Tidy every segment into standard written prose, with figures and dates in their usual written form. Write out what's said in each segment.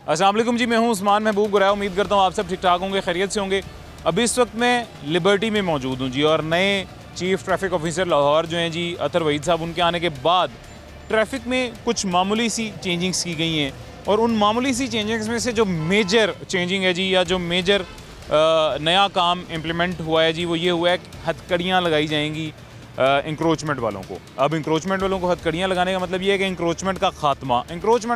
अस्सलाम वालेकुम जी, मैं हूं उस्मान महबूब गुराया। उम्मीद करता हूं आप सब ठीक ठाक होंगे, खैरियत से होंगे। अभी इस वक्त मैं लिबर्टी में मौजूद हूं जी, और नए चीफ़ ट्रैफिक ऑफिसर लाहौर जो हैं जी अतर वहीद साहब, उनके आने के बाद ट्रैफिक में कुछ मामूली सी चेंजिंग्स की गई हैं। और उन मामूली सी चेंजिंग्स में से जो मेजर चेंजिंग है जी, या जो मेजर नया काम इम्प्लीमेंट हुआ है जी, वो ये हुआ है कि हथकड़ियाँ लगाई जाएंगी इंक्रोचमेंट वालों को। अब इंक्रोचमेंट वालों को हथकड़ियाँ लगाने का मतलब ये है कि इंक्रोचमेंट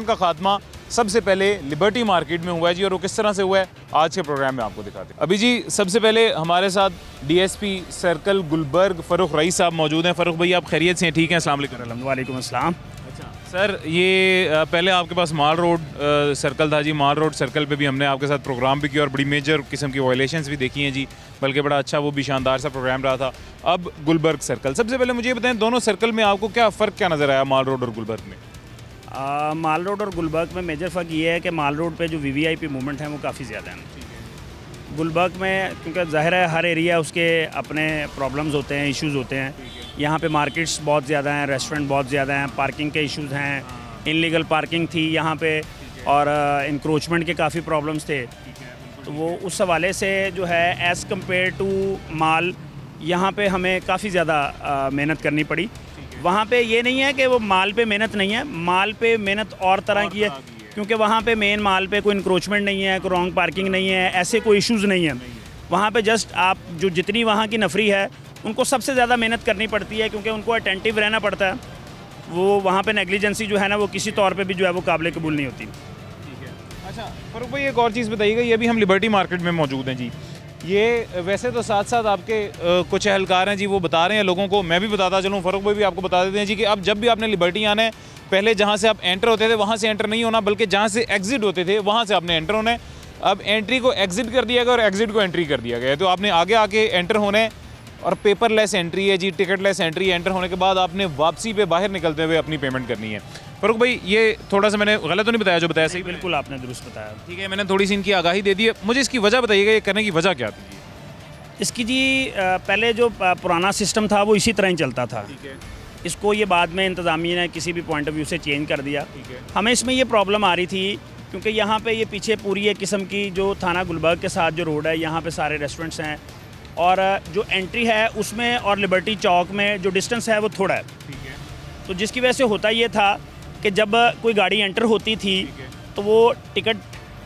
का खात्मा सबसे पहले लिबर्टी मार्केट में हुआ है जी। और वो किस तरह से हुआ है आज के प्रोग्राम में आपको दिखाते हैं। अभी जी सबसे पहले हमारे साथ DSP circle Gulberg Farooq rice साहब मौजूद हैं। फ़ारूक भाई, आप खैरियत से हैं? ठीक हैं, अस्सलाम वालेकुम। वालेकुम अस्सलाम। अच्छा सर, ये पहले आपके पास माल रोड सर्कल था जी। माल रोड सर्कल पे भी हमने आपके साथ प्रोग्राम भी किया और बड़ी मेजर किस्म की वायलेशंस भी देखी हैं जी, बल्कि बड़ा अच्छा, वो भी शानदार सा प्रोग्राम रहा था। अब गुलबर्ग सर्कल, सबसे पहले मुझे ये बताएं, दोनों सर्कल में आपको क्या फ़र्क क्या नज़र आया माल रोड और गुलबर्ग में? माल रोड और गुलबर्ग में मेजर फ़र्क ये है कि माल रोड पे जो वीवीआईपी मूवमेंट है वो काफ़ी ज़्यादा है। गुलबर्ग में क्योंकि ज़ाहिर है हर एरिया उसके अपने प्रॉब्लम्स होते हैं, इश्यूज़ होते हैं। यहाँ पे मार्केट्स बहुत ज़्यादा हैं, रेस्टोरेंट बहुत ज़्यादा हैं, पार्किंग के इश्यूज़ हैं, इनलीगल पार्किंग थी यहाँ पे, और इंक्रोचमेंट के काफ़ी प्रॉब्लम्स थे। तो वो उस हवाले से जो है एज़ कम्पेयर टू माल, यहाँ पे हमें काफ़ी ज़्यादा मेहनत करनी पड़ी। वहाँ पे ये नहीं है कि वो माल पे मेहनत नहीं है, माल पे मेहनत और तरह की है, क्योंकि वहाँ पे मेन माल पे कोई इंक्रोचमेंट नहीं है, कोई रॉन्ग पार्किंग नहीं है, ऐसे कोई इश्यूज़ नहीं है। वहाँ पे जस्ट आप जो जितनी वहाँ की नफरी है उनको सबसे ज़्यादा मेहनत करनी पड़ती है, क्योंकि उनको अटेंटिव रहना पड़ता है। वो वहाँ पे नेग्लिजेंसी जो है ना, वो किसी तौर पे भी जो है वो काबिल कबूल नहीं होती। ठीक है। अच्छा फ़ारूक भाई, एक और चीज़ बताइएगा, ये भी हम लिबर्टी मार्केट में मौजूद हैं जी। ये वैसे तो साथ साथ आपके कुछ एहलकार हैं जी, वो बता रहे हैं लोगों को, मैं भी बताता चलूँ, फ़ारूक भाई भी आपको बता देते हैं जी, कि अब जब भी आपने लिबर्टी आना है, पहले जहाँ से आप एंटर होते थे वहाँ से एंटर नहीं होना, बल्कि जहाँ से एग्जिट होते थे वहाँ से आपने एंटर होना है। अब एंट्री को एग्जिट कर दिया गया और एग्जिट को एंट्री कर दिया गया है, तो आपने आगे आके एंटर होना है। और पेपरलेस एंट्री है जी, टिकटलेस एंट्री। एंटर होने के बाद आपने वापसी पे बाहर निकलते हुए अपनी पेमेंट करनी है। फ़ारूक भाई, ये थोड़ा सा मैंने गलत तो नहीं बताया? जो बताया सही? बिल्कुल आपने दुरुस्त बताया। ठीक है, मैंने थोड़ी सी इनकी आगाही दे दी है। मुझे इसकी वजह बताइएगा, ये करने की वजह क्या थी? इसकी जी पहले जो पुराना सिस्टम था वो इसी तरह ही चलता था। ठीक है। इसको ये बाद में इंतज़ामिया ने किसी भी पॉइंट ऑफ व्यू से चेंज कर दिया। हमें इसमें ये प्रॉब्लम आ रही थी, क्योंकि यहाँ पे ये पीछे पूरी एक किस्म की जो थाना गुलबर्ग के साथ जो रोड है, यहाँ पे सारे रेस्टोरेंट्स हैं, और जो एंट्री है उसमें और लिबर्टी चौक में जो डिस्टेंस है वो थोड़ा है। ठीक है। तो जिसकी वजह से होता ये था कि जब कोई गाड़ी एंटर होती थी तो वो टिकट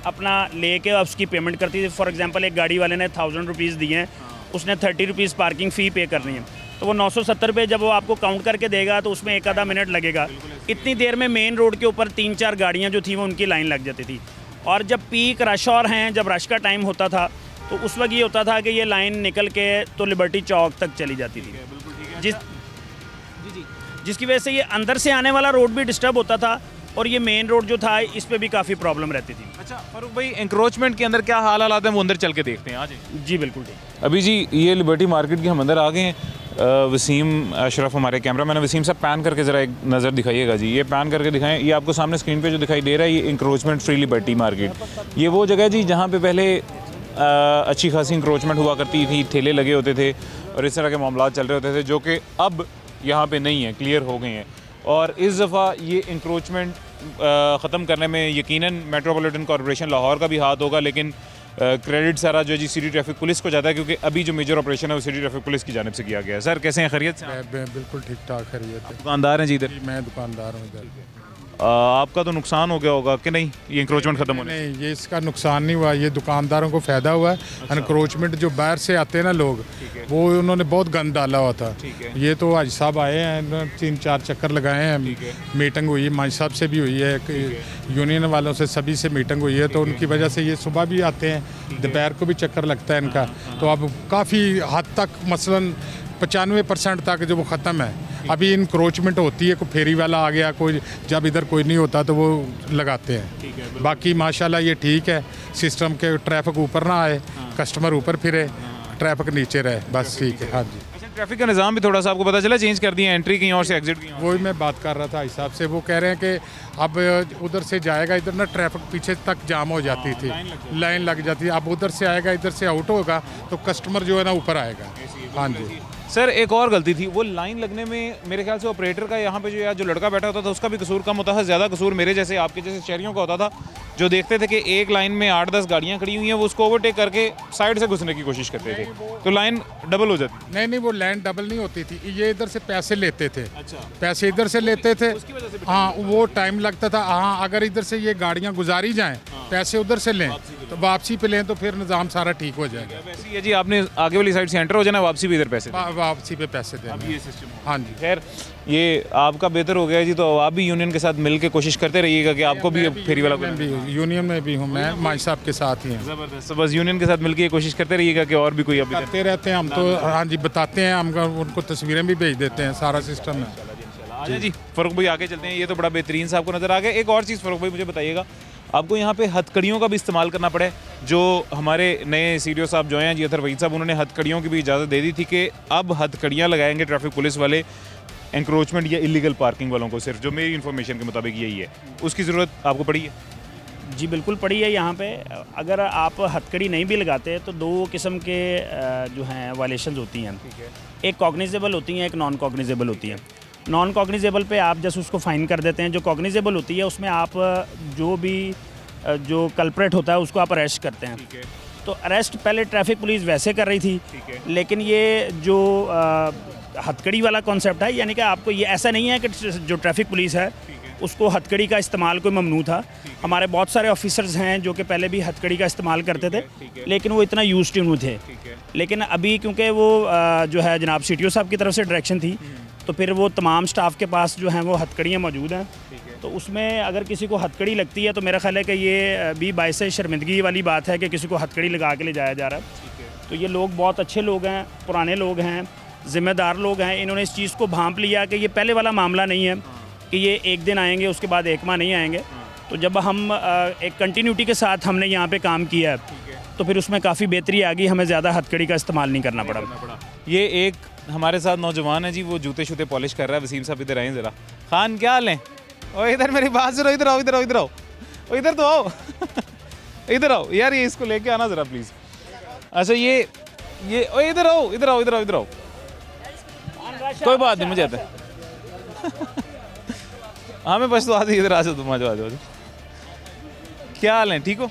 अपना लेके उसकी पेमेंट करती थी। फॉर एग्जांपल, एक गाड़ी वाले ने 1000 रुपीज़ दिए हैं, उसने 30 रुपीज़ पार्किंग फ़ी पे करनी है, तो वो 970 रुपये जब वो आपको काउंट करके देगा तो उसमें एक आधा मिनट लगेगा। इतनी देर में मेन रोड के ऊपर 3-4 गाड़ियाँ जो थी वो उनकी लाइन लग जाती थी। और जब पीक रश और हैं, जब रश का टाइम होता था तो उस वक्त ये होता था कि ये लाइन निकल के तो लिबर्टी चौक तक चली जाती थी, जिसकी वजह से ये अंदर से आने वाला रोड भी डिस्टर्ब होता था, और ये मेन रोड जो था इस पे भी काफ़ी प्रॉब्लम रहती थी। अच्छा फ़ारूक भाई, इंक्रोचमेंट के अंदर क्या हालात हैं वो अंदर चल के देखते हैं आज। जी बिल्कुल ठीक। अभी जी ये लिबर्टी मार्केट के हम अंदर आ गए हैं। वसीम अशरफ हमारे कैमरा मैन, वसीम साहब पैन करके ज़रा एक नज़र दिखाइएगा जी। ये पैन करके दिखाएं, ये आपको सामने स्क्रीन पे जो दिखाई दे रहा है, ये इंक्रोचमेंट फ्री लिबर्टी मार्केट। ये वो जगह है जी जहाँ पे पहले अच्छी खासी इंक्रोचमेंट हुआ करती थी, ठेले लगे होते थे और इस तरह के मामला चल रहे होते थे, जो कि अब यहाँ पे नहीं है, क्लियर हो गए हैं। और इस दफ़ा ये इंक्रोचमेंट ख़त्म करने में यकीनन मेट्रोपॉलिटन कॉर्पोरेशन लाहौर का भी हाथ होगा, लेकिन क्रेडिट सारा जो है जी सिटी ट्रैफिक पुलिस को जाता है, क्योंकि अभी जो मेजर ऑपरेशन है वो सिटी ट्रैफिक पुलिस की जानिब से किया गया है। सर कैसे हैं, खैरियत से? बिल्कुल ठीक ठाक, खैरियत है। दुकानदार हैं जी इधर? मैं दुकानदार हूँ इधर। आपका तो नुकसान हो गया होगा कि नहीं ये इंक्रोचमेंट खत्म होने? नहीं, ये इसका नुकसान नहीं हुआ, ये दुकानदारों को फ़ायदा हुआ है। इंक्रोचमेंट जो बाहर से आते हैं ना लोग, वो उन्होंने बहुत गंद डाला हुआ था। ये तो हाजी साहब आए हैं, इन्होंने 3-4 चक्कर लगाए हैं, मीटिंग हुई, माजी साहब से भी हुई है, यूनियन वालों से सभी से मीटिंग हुई है, तो उनकी वजह से ये सुबह भी आते हैं, दोपहर को भी चक्कर लगता है इनका। तो अब काफ़ी हद तक मसलन 95% तक जो वो ख़त्म है। अभी इंक्रोचमेंट होती है, कोई फेरी वाला आ गया, कोई जब इधर कोई नहीं होता तो वो लगाते हैं। बाकी माशाल्लाह ये ठीक है सिस्टम के, ट्रैफिक ऊपर ना आए, कस्टमर ऊपर फिरे, ट्रैफिक नीचे रहे, बस ठीक है। हाँ जी। अच्छा, ट्रैफिक का निज़ाम भी थोड़ा सा आपको पता चला चेंज कर दिया, एंट्री कहीं और से एग्जिट कहीं और? वही मैं बात कर रहा था हिसाब से, वो कह रहे हैं कि अब उधर से जाएगा, इधर ना ट्रैफिक पीछे तक जाम हो जाती थी, लाइन लग जाती है। अब उधर से आएगा, इधर से आउट होगा तो कस्टमर जो है ना ऊपर आएगा। हाँ जी। सर एक और गलती थी, वो लाइन लगने में मेरे ख्याल से ऑपरेटर का, यहाँ पे जो लड़का बैठा होता था उसका भी कसूर कम होता था, ज़्यादा कसूर मेरे जैसे आपके जैसे शहरियों का होता था। जो देखते थे कि एक लाइन में 8-10 गाड़ियाँ खड़ी हुई हैं, वो उसको ओवरटेक करके साइड से घुसने की कोशिश करते थे, तो लाइन डबल हो जाती। नहीं, वो लाइन डबल नहीं होती थी, ये इधर से पैसे लेते थे। अच्छा, पैसे इधर से लेते थे, उसकी वजह से हाँ, वो टाइम लगता था। हाँ, अगर इधर से ये गाड़ियाँ गुजारी जाएं, पैसे उधर से लें, तो वापसी पे लें, तो फिर निज़ाम सारा ठीक हो जाएगा। वैसे ही जी, आपने आगे वाली साइड से एंटर हो जाना, वापसी भी इधर पैसे वापसी पे पैसे दें, ये सिस्टम। हाँ जी। खैर, ये आपका बेहतर हो गया जी, तो आप भी यूनियन के साथ मिल के कोशिश करते रहिएगा कि आपको भी फेरी वाला यूनियन में भी हूँ मैं, माई साहब के साथ ही हैं। ज़बरदस्त। बस यूनियन के साथ मिलकर ये कोशिश करते रहिएगा कि और भी कोई अभी करते रहते हैं हम तो। हाँ जी, बताते हैं हम, उनको तस्वीरें भी भेज देते हैं, सारा सिस्टम है। अच्छा जी, फ़ारूक भाई आगे चलते हैं। ये तो बड़ा बेहतरीन सा आपको नज़र आ गया। एक और चीज़ फ़ारूक भाई मुझे बताइएगा, आपको यहाँ पे हथकड़ियों का भी इस्तेमाल करना पड़े? जो हमारे नए सीडीओ साहब जो हैं जी, अतर वहीद साहब, उन्होंने हथकड़ियों की भी इजाज़त दे दी थी कि अब हथकड़ियाँ लगाएंगे ट्रैफिक पुलिस वाले एंक्रोचमेंट या इलीगल पार्किंग वालों को सिर्फ, जो मेरी इन्फॉर्मेशन के मुताबिक यही है। उसकी ज़रूरत आपको पड़ी है? जी बिल्कुल पड़ी है। यहाँ पे अगर आप हथकड़ी नहीं भी लगाते तो दो किस्म के जो हैं वायलेशंस होती हैं। एक कॉग्निजेबल होती हैं, एक नॉन कॉग्निजेबल होती हैं। नॉन कॉग्निजेबल पे आप जैसे उसको फ़ाइन कर देते हैं। जो कॉग्निजेबल होती है उसमें आप जो भी जो कल्प्रेट होता है उसको आप अरेस्ट करते हैं। तो अरेस्ट पहले ट्रैफिक पुलिस वैसे कर रही थी, लेकिन ये जो हथकड़ी वाला कॉन्सेप्ट है, यानी कि आपको ये ऐसा नहीं है कि जो ट्रैफिक पुलिस है उसको हथकड़ी का इस्तेमाल कोई ममनू था। हमारे बहुत सारे ऑफिसर्स हैं जो कि पहले भी हथकड़ी का इस्तेमाल करते थे, लेकिन वो इतना यूज टू नहीं थे। लेकिन अभी क्योंकि वो जो है जनाब CTO साहब की तरफ से डायरेक्शन थी, तो फिर वो तमाम स्टाफ के पास जो हैं वो हथकड़ियाँ मौजूद हैं। तो उसमें अगर किसी को हथकड़ी लगती है तो मेरा ख्याल है कि ये भी बायस शर्मिंदगी वाली बात है कि किसी को हथकड़ी लगा के ले जाया जा रहा है। तो ये लोग बहुत अच्छे लोग हैं, पुराने लोग हैं, ज़िम्मेदार लोग हैं। इन्होंने इस चीज़ को भांप लिया कि ये पहले वाला मामला नहीं है कि ये एक दिन आएंगे उसके बाद एक माह नहीं आएंगे। तो जब हम एक कंटिन्यूटी के साथ हमने यहाँ पे काम किया है तो फिर उसमें काफ़ी बेहतरी आ गई, हमें ज़्यादा हथकड़ी का इस्तेमाल नहीं करना पड़ा। ये एक हमारे साथ नौजवान है जी, वो जूते शूते पॉलिश कर रहा है। वसीम साहब इधर आए ज़रा। खान क्या हाल है? और इधर मेरी बात सुनो, इधर आओ, इधर आओ, इधर आओ, इधर तो आओ इधर आओ यार, ये इसको लेके आना ज़रा प्लीज़। अच्छा ये इधर आओ, इधर आओ, इधर आओ, इधर आओ। कोई बात नहीं, मुझे आता है हाँ, मैं बस तो आती, इधर आ जाओ तुम, आ जाओ, आ जाओ। क्या हाल है, ठीक हो?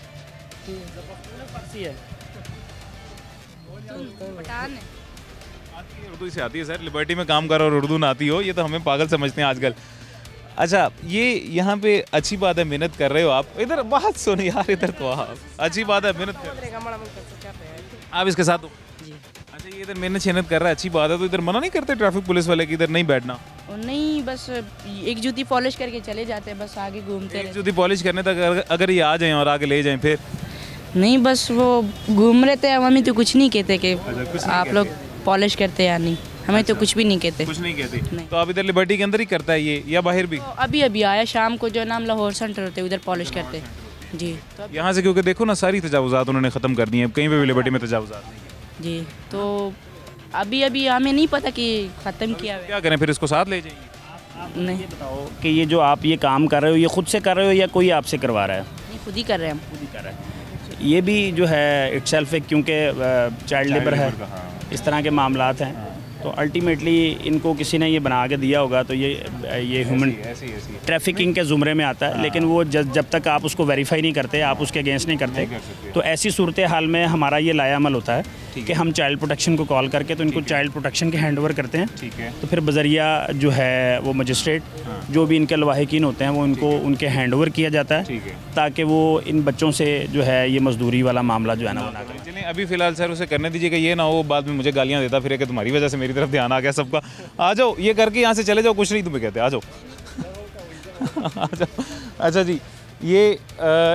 उर्दू से आती है सर, लिबर्टी में काम कर और उर्दू ना आती हो, ये तो हमें पागल समझते हैं आजकल। अच्छा, ये यहाँ पे अच्छी बात है, मेहनत कर रहे हो आप। इधर बात सुनो यार, इधर तो आप, अच्छी बात है, मेहनत कर आप इसके साथ हो। अच्छा, ये इधर मेहनत कर रहा है, अच्छी बात है। तो इधर मना नहीं करते ट्रैफिक पुलिस वाले कि इधर नहीं बैठना? नहीं, बस एक जूती पॉलिश करके चले जाते हैं, बस आगे घूमते एक जूती पॉलिश करने तक अगर ये आ जाएं और आगे ले जाएं फिर? नहीं, बस वो घूम रहे थे, हमें तो कुछ नहीं कहते कि आप लोग पॉलिश करते या नहीं, हमें तो कुछ भी नहीं कहते। कुछ नहीं कहते? तो आप इधर लिबर्टी के अंदर ही करता है ये या बाहर भी? तो अभी आया शाम को, जो नाम लाहौर सेंटर होते उधर पॉलिश करते जी। तो यहाँ से क्योंकि देखो ना, सारी तजावुज़ात उन्होंने ख़त्म कर दी हैं, कहीं पे भी लिबर्टी में तजावुज़ात नहीं है जी। तो अभी हमें नहीं पता कि ख़त्म किया है। क्या करें फिर, इसको साथ ले जाएंगे? नहीं, ये बताओ कि ये जो आप ये काम कर रहे हो, ये खुद से कर रहे हो या कोई आपसे करवा रहा है? नहीं, खुद ही कर रहे हैं हम। खुद ही कर रहे हैं। ये भी जो है इटसेल्फ एक, क्योंकि चाइल्ड लेबर है, इस तरह के मामलात हैं, तो अल्टीमेटली इनको किसी ने ये बना के दिया होगा, तो ये ह्यूमन ट्रैफिकिंग के ज़ुमरे में आता है। लेकिन वो जब तक आप उसको वेरीफाई नहीं करते, आप उसके अगेंस्ट नहीं करते, तो ऐसी सूरत हाल में हमारा ये लाया अमल होता है कि हम चाइल्ड प्रोटेक्शन को कॉल करके तो इनको चाइल्ड प्रोटेक्शन के हैंड ओवर करते हैं। तो फिर बजरिया जो है वो मजिस्ट्रेट जो भी इनके लवाहिकीन होते हैं वो इनको उनके हैंड ओवर किया जाता है, ताकि वो इन बच्चों से जो है ये मजदूरी वाला मामला जो है ना बना करें। चलिए अभी फ़िलहाल सर उसे करने दीजिएगा, ये ना हो बाद में मुझे गालियाँ देता फिर कि तुम्हारी वजह से मेरी तरफ ध्यान आ गया सबका। आ जाओ, ये करके यहाँ से चले जाओ, कुछ नहीं तुम्हें कहते, आ जाओ आ जाओ। अच्छा जी, ये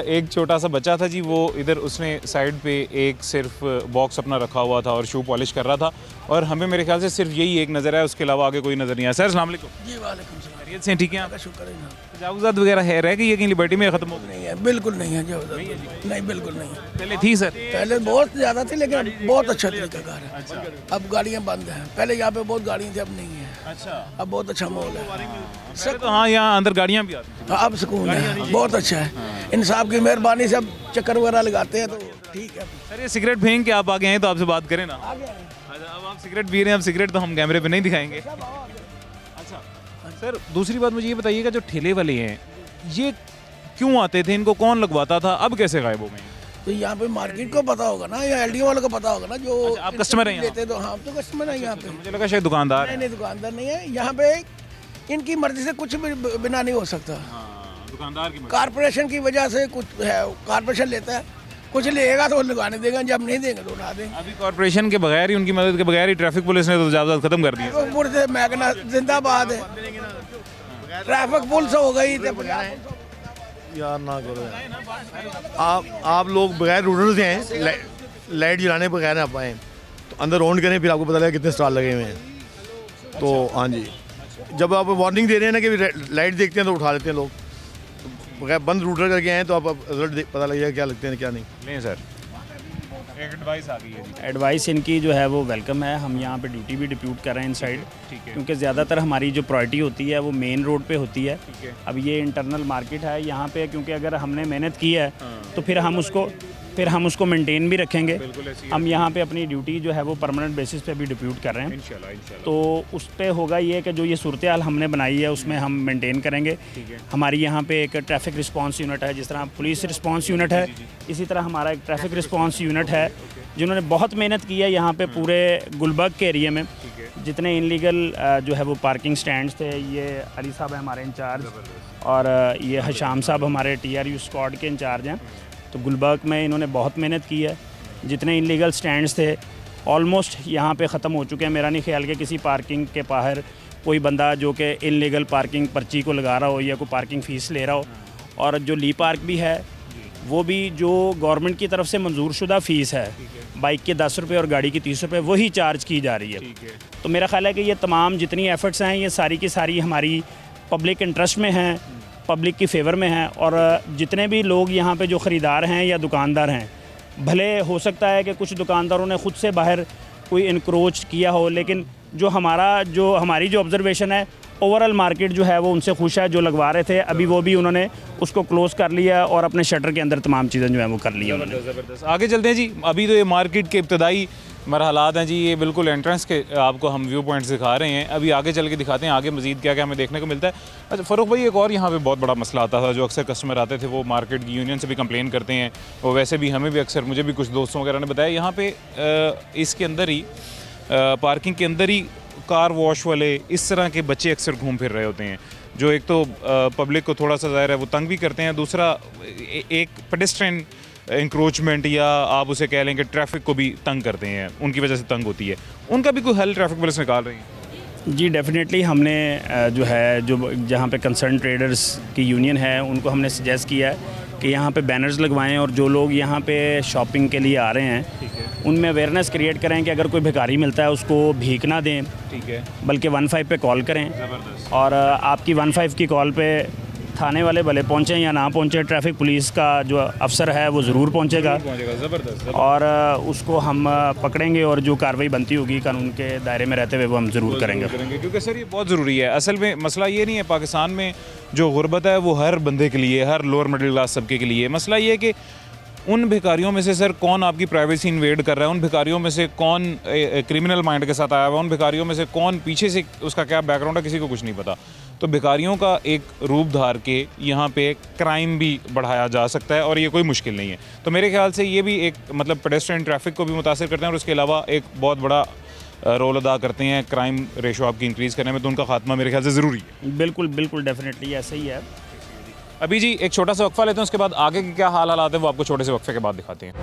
एक छोटा सा बच्चा था जी, वो इधर उसने साइड पे एक सिर्फ बॉक्स अपना रखा हुआ था और शू पॉलिश कर रहा था, और हमें मेरे ख्याल से सिर्फ यही एक नज़र है, उसके अलावा आगे कोई नज़र नहीं आया। सर अस्सलाम वालेकुम। जी वालेकुम सलाम। खैरियत से ठीक है आप? शुक्र है ना। तजावुज़ात वगैरह है, रह गई है कहीं लिबर्टी में, ख़त्म हो गई? नहीं है, बिल्कुल नहीं है नहीं, बिल्कुल नहीं है। पहले थी सर? पहले बहुत ज़्यादा थी, लेकिन बहुत अच्छा तरीक़ाकार है। अच्छा। अब गाड़ियाँ बंद हैं, पहले यहाँ पे बहुत गाड़ियाँ थी, अब नहीं है। अच्छा, अब बहुत अच्छा माहौल है। पहले तो हाँ, यहाँ अंदर गाड़ियाँ भी आती थी। हाँ, अब सुकून है, बहुत अच्छा है। इंसाफ की मेहरबानी से अब चक्कर वगैरह लगाते हैं तो ठीक है। सर ये सिगरेट फेंक के आप आगे हैं तो आपसे बात करें ना। अच्छा, अब आप सिगरेट पी रहे हैं, अब सिगरेट तो हम कैमरे पे नहीं दिखाएंगे। अच्छा सर, दूसरी बात मुझे ये बताइएगा, जो ठेले वाले हैं ये क्यों आते थे, इनको कौन लगवाता था, अब कैसे गायब हो गए? तो यहाँ पे मार्केट को पता होगा ना, या एलडीओ वालों को पता होगा ना, जो अच्छा, आप कस्टमर हैं यहाँ? लेते तो हाँ, तो कस्टमर है यहाँ पे। मुझे लगा शायद दुकानदार है। नहीं, दुकानदार नहीं है यहाँ पे, इनकी मर्जी से कुछ भी बिना नहीं हो सकता। दुकानदार की कारपोरेशन की वजह से कुछ है, कारपोरेशन लेता है, कुछ लेगा तो लगाने देगा, जब नहीं देंगे तो उठा देंगे। अभी कॉर्पोरेशन के बगैर ही, उनकी मदद के बगैर ही ट्रैफिक पुलिस ने तो तजावुज़ात खत्म कर दिए। पुलिस महकना जिंदाबाद है, ट्रैफिक पुलिस हो गई यार ना करो आप लोग बगैर रूटर से हैं, लाइट जलाने बगैर आप आए तो अंदर ऑन करें, फिर आपको पता लगेगा कितने स्टार लगे हुए हैं। तो हाँ जी, जब आप वार्निंग दे रहे हैं ना कि लाइट देखते हैं तो उठा लेते हैं लोग, तो बगैर बंद रूटर करके आए तो आप रिजल्ट पता लगेगा क्या लगते हैं क्या नहीं। नहीं सर, एक एडवाइस आ गई है जी। एडवाइस इनकी जो है वो वेलकम है। हम यहाँ पे ड्यूटी भी डिप्यूट कर रहे हैं इन साइड, क्योंकि ज़्यादातर हमारी जो प्रायोरिटी होती है वो मेन रोड पे होती है। अब ये इंटरनल मार्केट है यहाँ पे, क्योंकि अगर हमने मेहनत की है तो फिर हम उसको मेंटेन भी रखेंगे। हम यहाँ पे अपनी ड्यूटी जो है वो परमानेंट बेसिस पे भी डिप्यूट कर रहे हैं, इंशाल्लाह। तो उस पर होगा ये कि जो ये सूरत हाल हमने बनाई है उसमें हम मेंटेन करेंगे। हमारी यहाँ पे एक ट्रैफिक रिस्पांस यूनिट है, जिस तरह पुलिस रिस्पांस यूनिट है, इसी तरह हमारा एक ट्रैफिक रिस्पांस यूनिट है, जिन्होंने बहुत मेहनत की है यहाँ पे पूरे गुलबर्ग के एरिया में। जितने इनलीगल जो है वो पार्किंग स्टैंड्स थे, ये अली साहब है हमारे इंचार्ज, और ये हशाम साहब हमारे TRU स्क्वाड के इंचार्ज हैं। तो गुलबर्ग में इन्होंने बहुत मेहनत की है। जितने इनलीगल स्टैंड्स थे ऑलमोस्ट यहाँ पे ख़त्म हो चुके हैं। मेरा नहीं ख्याल कि किसी पार्किंग के बाहर कोई बंदा जो कि इनलीगल पार्किंग पर्ची को लगा रहा हो या कोई पार्किंग फ़ीस ले रहा हो। और जो ली पार्क भी है वो भी जो गवर्नमेंट की तरफ से मंजूर शुदा फ़ीस है, बाइक के 10 रुपये और गाड़ी की 30 रुपये, वही चार्ज की जा रही है। तो मेरा ख्याल है कि ये तमाम जितनी एफ़र्ट्स हैं ये सारी की सारी हमारी पब्लिक इंटरेस्ट में हैं, पब्लिक की फेवर में हैं। और जितने भी लोग यहाँ पे जो ख़रीदार हैं या दुकानदार हैं, भले हो सकता है कि कुछ दुकानदारों ने ख़ुद से बाहर कोई इनक्रोच किया हो, लेकिन जो हमारी जो ऑब्ज़र्वेशन है, ओवरऑल मार्केट जो है वो उनसे खुश है। जो लगवा रहे थे अभी वो भी उन्होंने उसको क्लोज़ कर लिया और अपने शटर के अंदर तमाम चीज़ें जो है वो कर ली हैं उन्होंने। ज़बरदस्त। आगे चलते हैं जी। अभी तो ये मार्केट के इब्तदाई मरहलात हैं जी, ये बिल्कुल एंट्रेंस के आपको हम व्यू पॉइंट्स दिखा रहे हैं। अभी आगे चल के दिखाते हैं आगे मज़ीद क्या क्या हमें देखने को मिलता है। अच्छा फ़ारूक भाई, एक और यहाँ पे बहुत बड़ा मसला आता था, जो अक्सर कस्टमर आते थे वो मार्केट की यूनियन से भी कंप्लेन करते हैं, वो वैसे भी हमें भी अक्सर, मुझे भी कुछ दोस्तों वगैरह ने बताया, यहाँ पे इसके अंदर ही पार्किंग के अंदर ही कार वॉश वाले इस तरह के बच्चे अक्सर घूम फिर रहे होते हैं, जो एक तो पब्लिक को थोड़ा सा ज़ाहिर है वो तंग भी करते हैं, दूसरा एक पेडेस्ट्रियन इंक्रोचमेंट या आप उसे कह लें कि ट्रैफिक को भी तंग करते हैं, उनकी वजह से तंग होती है। उनका भी कोई हल ट्रैफिक पुलिस निकाल रही है? जी डेफिनेटली हमने जो है जो जहाँ पे कंसर्न ट्रेडर्स की यूनियन है उनको हमने सजेस्ट किया है कि यहाँ पे बैनर्स लगवाएं, और जो लोग यहाँ पे शॉपिंग के लिए आ रहे हैं उनमें अवेयरनेस क्रिएट करें कि अगर कोई भिखारी मिलता है उसको भीख ना दें, ठीक है, बल्कि 15 पे कॉल करें। और आपकी 15 की कॉल पे थाने वाले भले पहुँचें या ना पहुँचें, ट्रैफिक पुलिस का जो अफसर है वो ज़रूर पहुँचेगा। ज़बरदस्त। और उसको हम पकड़ेंगे और जो कार्रवाई बनती होगी कानून के दायरे में रहते हुए वो हम ज़रूर करेंगे, क्योंकि सर ये बहुत ज़रूरी है। असल में मसला ये नहीं है पाकिस्तान में जो गुर्बत है वो हर बंदे के लिए, हर लोअर मिडिल क्लास सबके के लिए। मसला ये है कि उन भिखारियों में से सर कौन आपकी प्राइवेसी इन्वेड कर रहा है, उन भिखारियों में से कौन क्रिमिनल माइंड के साथ आया हुआ है, उन भिखारियों में से कौन पीछे से उसका क्या बैकग्राउंड है, किसी को कुछ नहीं पता। तो भिखारियों का एक रूप धार के यहाँ पे क्राइम भी बढ़ाया जा सकता है और ये कोई मुश्किल नहीं है। तो मेरे ख्याल से ये भी एक मतलब पेडेस्ट्रियन ट्रैफिक को भी मुतासर करते हैं और उसके अलावा एक बहुत बड़ा रोल अदा करते हैं क्राइम रेशो आपकी इंक्रीज़ करने में। तो उनका खात्मा मेरे ख्याल से ज़रूरी है। बिल्कुल बिल्कुल डेफिनेटली ऐसा ही है। अभी जी एक छोटा सा वक्फा लेते हैं, उसके बाद आगे के क्या हालात हैं वो आपको छोटे से वक्फे के बाद दिखाते हैं।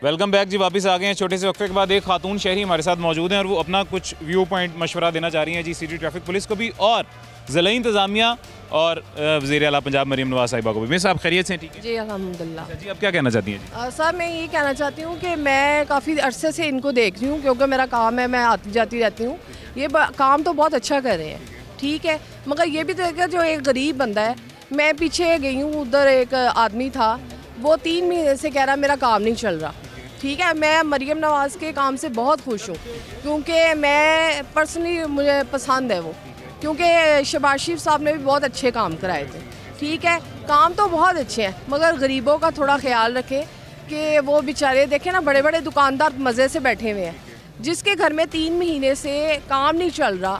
वेलकम बैक जी, वापस आ गए हैं छोटे से वक्फे के बाद। एक खातून शहरी हमारे साथ मौजूद हैं और वो अपना कुछ व्यू पॉइंट मशवरा देना चाह रही हैं जी सिटी ट्रैफिक पुलिस को भी और ज़िला इंतज़ामिया और वज़ीर आला पंजाब मरीम नवाज़ साहिबा को भी। मैं साहब खैरियत से? ठीक है जी, अल्हम्दुलिल्लाह। जी आप क्या कहना चाहती हैं जी? सर मैं ये कहना चाहती हूँ कि मैं काफ़ी अरसे से इनको देख रही हूँ, क्योंकि मेरा काम है, मैं आती जाती रहती हूँ। ये काम तो बहुत अच्छा कर रहे हैं, ठीक है, मगर ये भी देखा जो एक गरीब बंदा है। मैं पीछे गई हूँ, उधर एक आदमी था, वो 3 महीने से कह रहा मेरा काम नहीं चल रहा, ठीक है। मैं मरीम नवाज़ के काम से बहुत खुश हूँ, क्योंकि मैं पर्सनली मुझे पसंद है वो, क्योंकि शहबाज शरीफ साहब ने भी बहुत अच्छे काम कराए थे, ठीक है। काम तो बहुत अच्छे हैं, मगर गरीबों का थोड़ा ख्याल रखें कि वो बेचारे देखें ना, बड़े बड़े दुकानदार मज़े से बैठे हुए हैं, जिसके घर में 3 महीने से काम नहीं चल रहा,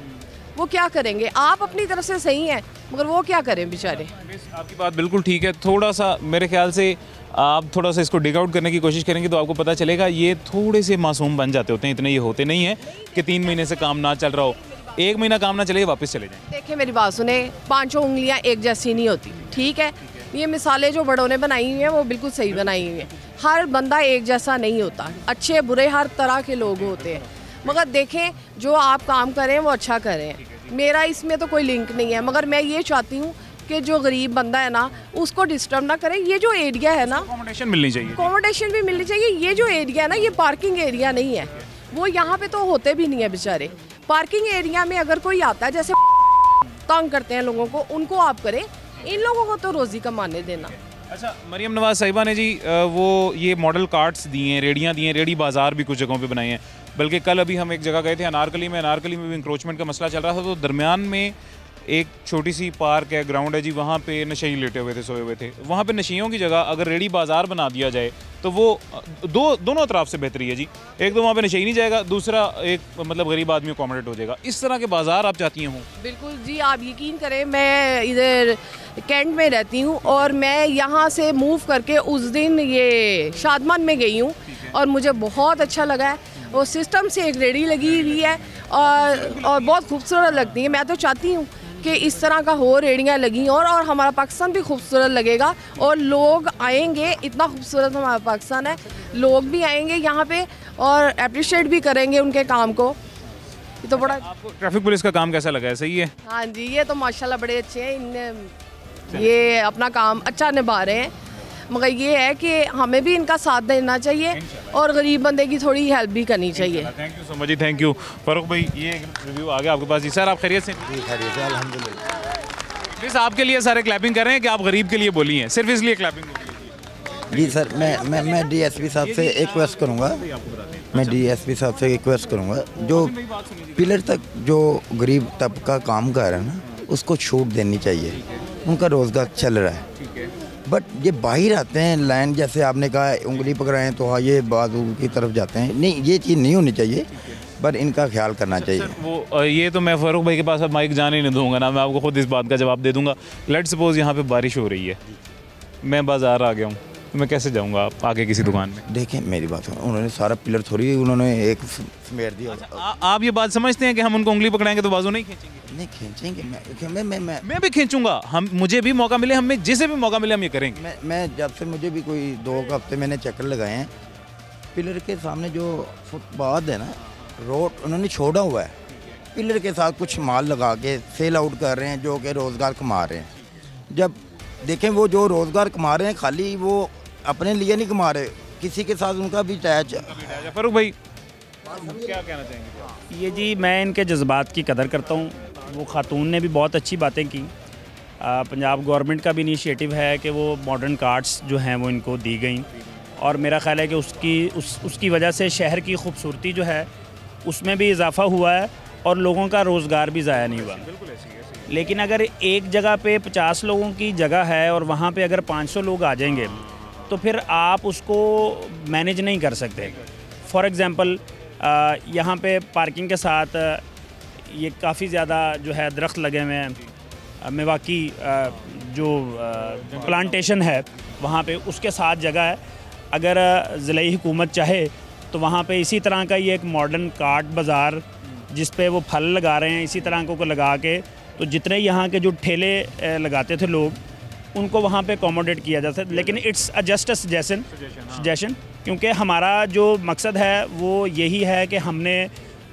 वो क्या करेंगे? आप अपनी तरफ से सही हैं मगर वो क्या करें बेचारे। आपकी बात बिल्कुल ठीक है। थोड़ा सा मेरे ख्याल से आप थोड़ा सा इसको डिग आउट करने की कोशिश करेंगे तो आपको पता चलेगा ये थोड़े से मासूम बन जाते होते हैं, इतने ये होते नहीं हैं कि 3 महीने से काम ना चल रहा हो, 1 महीना काम ना चले वापस चले जाएं। देखिए मेरी बात सुने, 5 उंगलियां एक जैसी नहीं होती, ठीक है? ये मिसालें जो बड़ों ने बनाई हुई हैं वो बिल्कुल सही बनाई हुई हैं। हर बंदा एक जैसा नहीं होता, अच्छे बुरे हर तरह के लोग होते हैं, मगर देखें जो आप काम करें वो अच्छा करें। मेरा इसमें तो कोई लिंक नहीं है, मगर मैं ये चाहती हूँ कि जो गरीब बंदा है ना उसको डिस्टर्ब ना करें। ये जो एरिया है ना, अकोमोडेशन मिलनी चाहिए, अकोमोडेशन भी मिलनी चाहिए। ये जो एरिया है ना, ये पार्किंग एरिया नहीं है, वो यहाँ पे तो होते भी नहीं है बेचारे। पार्किंग एरिया में अगर कोई आता है जैसे तंग करते हैं लोगों को, उनको आप करें, इन लोगों को तो रोज़ी कमाने देना। अच्छा, मरियम नवाज़ साहिबा ने जी वो ये मॉडल कार्ट्स दिए हैं, रेडियाँ दी हैं, रेडी बाज़ार भी कुछ जगहों पे बनाए हैं। बल्कि कल अभी हम एक जगह गए थे अनारकली में भी इंक्रोचमेंट का मसला चल रहा था, तो दरमियान में एक छोटी सी पार्क है, ग्राउंड है जी, वहाँ पे नशई लेटे हुए थे, सोए हुए थे। वहाँ पे नशियों की जगह अगर रेडी बाज़ार बना दिया जाए तो वो दोनों अतराफ से बेहतरी है जी। एक तो वहाँ पे नशई नहीं जाएगा, दूसरा एक मतलब गरीब आदमी अकोमोडेट हो जाएगा। इस तरह के बाज़ार आप चाहती हैं? बिल्कुल जी, आप यकीन करें, मैं इधर कैंट में रहती हूँ और मैं यहाँ से मूव करके उस दिन ये शादमान में गई हूँ और मुझे बहुत अच्छा लगा है। वो सिस्टम से एक रेडी लगी हुई है और बहुत खूबसूरत लगती है। मैं तो चाहती हूँ कि इस तरह का हो, रेडियाँ लगी और हमारा पाकिस्तान भी खूबसूरत लगेगा और लोग आएंगे। इतना खूबसूरत हमारा पाकिस्तान है, लोग भी आएंगे यहाँ पे और अप्रिशिएट भी करेंगे उनके काम को। ये तो बड़ा। आपको ट्रैफिक पुलिस का काम कैसा लगा है? सही है? हाँ जी, ये तो माशाल्लाह बड़े अच्छे हैं, इनने ये अपना काम अच्छा निभा रहे हैं। मगर ये है कि हमें भी इनका साथ देना चाहिए और गरीब बंदे की थोड़ी हेल्प भी करनी चाहिए। थैंक यू सो मच जी, थैंक यू। फारूक भाई, ये रिव्यू आ गया आपके पास जी। सर आप खैरियत से? जी खैरियत से, अल्हम्दुलिल्लाह। प्लीज़ आपके लिए सारे क्लैपिंग कर रहे हैं कि आप गरीब के लिए बोली हैं, सिर्फ इसलिए क्लैपिंग होगी? जी सर, मैं डीएसपी साहब से एक रिक्वेस्ट करूँगा, मैं डीएसपी साहब से रिक्वेस्ट करूँगा, जो पिलर तक जो गरीब तबका काम कर रहा है ना, उसको छूट देनी चाहिए। उनका रोज़गार चल रहा है, बट ये बाहर आते हैं लाइन, जैसे आपने कहा उंगली पकड़ाएं तो हाँ ये बाजू की तरफ जाते हैं। नहीं, ये चीज़ नहीं होनी चाहिए, पर इनका ख्याल करना चाहिए। वो ये तो मैं फारूक भाई के पास अब माइक जाने नहीं दूंगा ना, मैं आपको खुद इस बात का जवाब दे दूंगा। लेट्स सपोज यहाँ पे बारिश हो रही है, मैं बाज़ार आ गया हूँ, तो मैं कैसे जाऊँगा आप आगे किसी दुकान में? देखें मेरी बात, उन्होंने सारा पिलर थोड़ी उन्होंने एक समेट दिया। आप ये बात समझते हैं कि हम उनको उंगली पकड़ाएंगे तो बाजू नहीं खींचेंगे? नहीं खींचेंगे, मैं भी खींचूंगा, हम मुझे भी मौका मिले, हमें जिसे भी मौका मिले हम ये करेंगे। मैं जब से मुझे भी कोई 2 हफ्ते मैंने चक्कर लगाए हैं, पिलर के सामने जो फुटपाथ है ना, रोड उन्होंने छोड़ा हुआ है, पिलर के साथ कुछ माल लगा के सेल आउट कर रहे हैं, जो कि रोज़गार कमा रहे हैं। जब देखें वो जो रोज़गार कमा रहे हैं, खाली वो अपने लिए नहीं कमा रहे, किसी के साथ उनका भी अटैच। फारूक भाई क्या कहना चाहेंगे? ये जी, मैं इनके जज्बात की कदर करता हूँ। वो खातून ने भी बहुत अच्छी बातें की। पंजाब गवर्नमेंट का भी इनिशिएटिव है कि वो मॉडर्न कार्ट्स जो हैं वो इनको दी गई, और मेरा ख़्याल है कि उसकी वजह से शहर की खूबसूरती जो है उसमें भी इजाफ़ा हुआ है और लोगों का रोज़गार भी ज़ाया नहीं हुआ। लेकिन अगर एक जगह पे 50 लोगों की जगह है और वहाँ पे अगर 500 लोग आ जाएंगे तो फिर आप उसको मैनेज नहीं कर सकते। फॉर एग्ज़ाम्पल यहाँ पे पार्किंग के साथ ये काफ़ी ज़्यादा जो है दरख्त लगे हुए हैं, मेवाकी जो प्लांटेशन है वहाँ पे उसके साथ जगह है। अगर ज़िले हुकूमत चाहे तो वहाँ पे इसी तरह का ये एक मॉडर्न कार्ट बाज़ार जिस पे वो फल लगा रहे हैं, इसी तरह को लगा के, तो जितने यहाँ के जो ठेले लगाते थे लोग, उनको वहाँ पे अकोमोडेट किया जा सकता है। लेकिन इट्स जस्ट अ सजेशन, क्योंकि हमारा जो मकसद है वो यही है कि हमने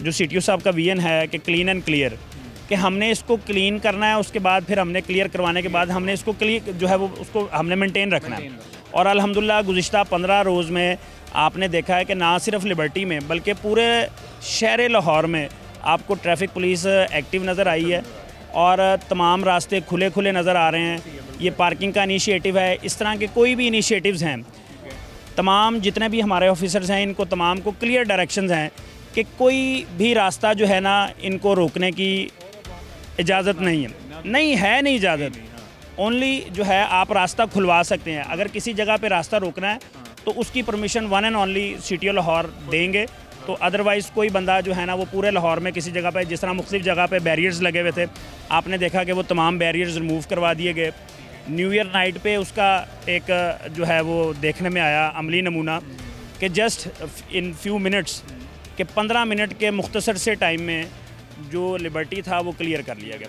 जो CTO साहब का विजन है कि क्लीन एंड क्लियर, कि हमने इसको क्लीन करना है, उसके बाद फिर हमने क्लियर करवाने के बाद हमने इसको क्लियर जो है वो उसको हमने मेंटेन रखना है। और अल्हम्दुलिल्लाह गुज़िश्ता 15 रोज़ में आपने देखा है कि ना सिर्फ लिबर्टी में बल्कि पूरे शहर लाहौर में आपको ट्रैफिक पुलिस एक्टिव नज़र आई है और तमाम रास्ते खुले खुले नज़र आ रहे हैं। ये पार्किंग का इनिशिएटिव है, इस तरह के कोई भी इनिशिएटिव्स हैं, तमाम जितने भी हमारे ऑफिसर्स हैं इनको तमाम को क्लियर डायरेक्शंस हैं कि कोई भी रास्ता जो है ना इनको रोकने की इजाज़त नहीं है इजाज़त। ओनली जो है आप रास्ता खुलवा सकते हैं। अगर किसी जगह पे रास्ता रोकना है तो उसकी permission one and only CTO Lahore देंगे तो अदरवाइज़ कोई बंदा जो है ना वो पूरे लाहौर में किसी जगह पे, जिस तरह मुख्तलिफ जगह पे बैरियर्स लगे हुए थे, आपने देखा कि वो तमाम बैरियर्स रिमूव करवा दिए गए। न्यू ईयर नाइट पे उसका एक जो है वो देखने में आया अमली नमूना कि जस्ट इन फ्यू मिनट्स के 15 मिनट के मुख्तसर से टाइम में जो लिबर्टी था वो क्लियर कर लिया गया।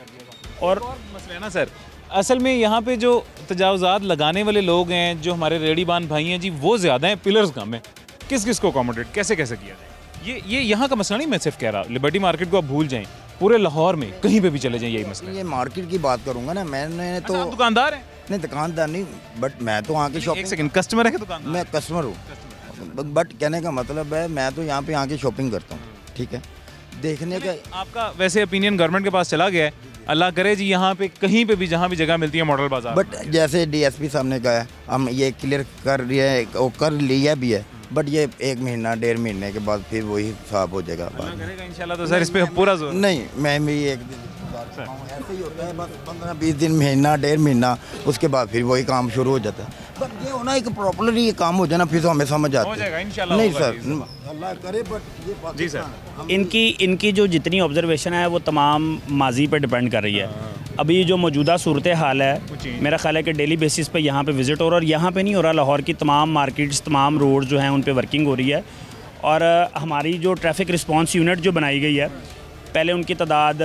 और मसला है ना सर, असल में यहाँ पे जो तजावुज़ात लगाने वाले लोग हैं, जो हमारे रेडीबान भाई हैं जी, वो ज़्यादा हैं, पिलर्स कम हैं। किस किस को अकोमोडेट कैसे कैसे किया जाए, ये यहाँ का मसला नहीं। मैं सिर्फ कह रहा, लिबर्टी मार्केट को आप भूल जाएं, पूरे लाहौर में कहीं पे भी चले जाएं यही मसला है। ये मार्केट की बात करूँगा ना, मैंने तो आप दुकानदार हैं? नहीं, दुकानदार नहीं, बट मैं तो आके शॉपिंग, एक सेकंड, कस्टमर है कि दुकानदार? मैं कस्टमर हूँ, बट कहने का मतलब है मैं तो यहाँ पे आके शॉपिंग करता हूँ, ठीक है। देखने का आपका वैसे ओपिनियन गवर्नमेंट के पास चला गया है, अल्लाह करे जी यहाँ पे कहीं पे भी जहाँ भी जगह मिलती है मॉडल बाजार। बट जैसे डीएसपी साहब ने कहा है, हम ये क्लियर कर रहे हैं, वो कर लिया भी है, बट ये 1 महीना 1.5 महीने के बाद फिर वही साफ हो जाएगा। इंशाल्लाह तो सर इस पे पूरा जोर नहीं, मैं भी 1 दिन ऐसे ही होता है, बस 15-20 दिन, महीना 1.5 महीना, उसके बाद फिर वही काम शुरू हो जाता है। बट ये होना एक प्रॉपरली ये काम हो जाए ना, फिर तो हमें समझ आता है। नहीं सर, अल्लाह करे, बट ये जी सर, इनकी जो जितनी ऑब्जर्वेशन है वो तमाम माजी पे डिपेंड कर रही है। अभी जो मौजूदा सूरत हाल है, मेरा ख्याल है कि डेली बेसिस पे यहाँ पे विज़िट हो रहा है, और यहाँ पे नहीं हो रहा, लाहौर की तमाम मार्केट्स, तमाम रोड जो हैं उन पे वर्किंग हो रही है। और हमारी जो ट्रैफिक रिस्पॉन्स यूनिट जो बनाई गई है, पहले उनकी तादाद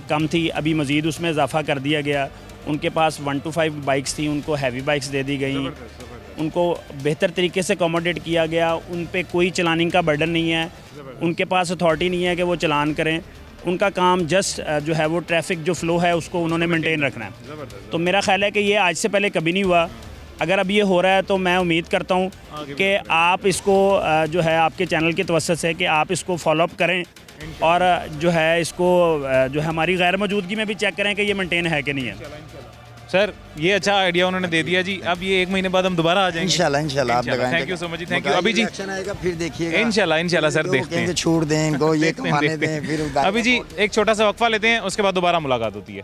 कम थी, अभी मज़ीद उसमें इजाफा कर दिया गया। उनके पास 1 to 5 बाइक्स थी, उनको हैवी बाइक्स दे दी गई, उनको बेहतर तरीके से अकोमोडेट किया गया। उन पे कोई चलानिंग का बर्डन नहीं है, उनके पास अथॉरिटी नहीं है कि वो चलान करें। उनका काम जस्ट जो है वो ट्रैफिक जो फ़्लो है उसको उन्होंने मेंटेन रखना है। तो मेरा ख्याल है कि ये आज से पहले कभी नहीं हुआ। अगर अब ये हो रहा है तो मैं उम्मीद करता हूँ कि आप इसको जो है आपके चैनल की तवज्जो से कि आप इसको फॉलोअप करें, और जो है इसको जो है हमारी गैर मौजूदगी में भी चेक करें कि ये मेंटेन है कि नहीं है। सर ये अच्छा आइडिया उन्होंने दे दिया जी। अब ये 1 महीने बाद हम दोबारा आ जाएंगे इंशाल्लाह आप लगाएंगे। थैंक यू सो मच जी, थैंक यू। अभी जी एक्शन आएगा फिर देखिएगा, इंशाल्लाह सर देखते हैं, छोड़ दें इनको, ये कमाने दें फिर। अभी जी एक छोटा सा वक्फा लेते हैं, उसके बाद दोबारा मुलाकात होती है।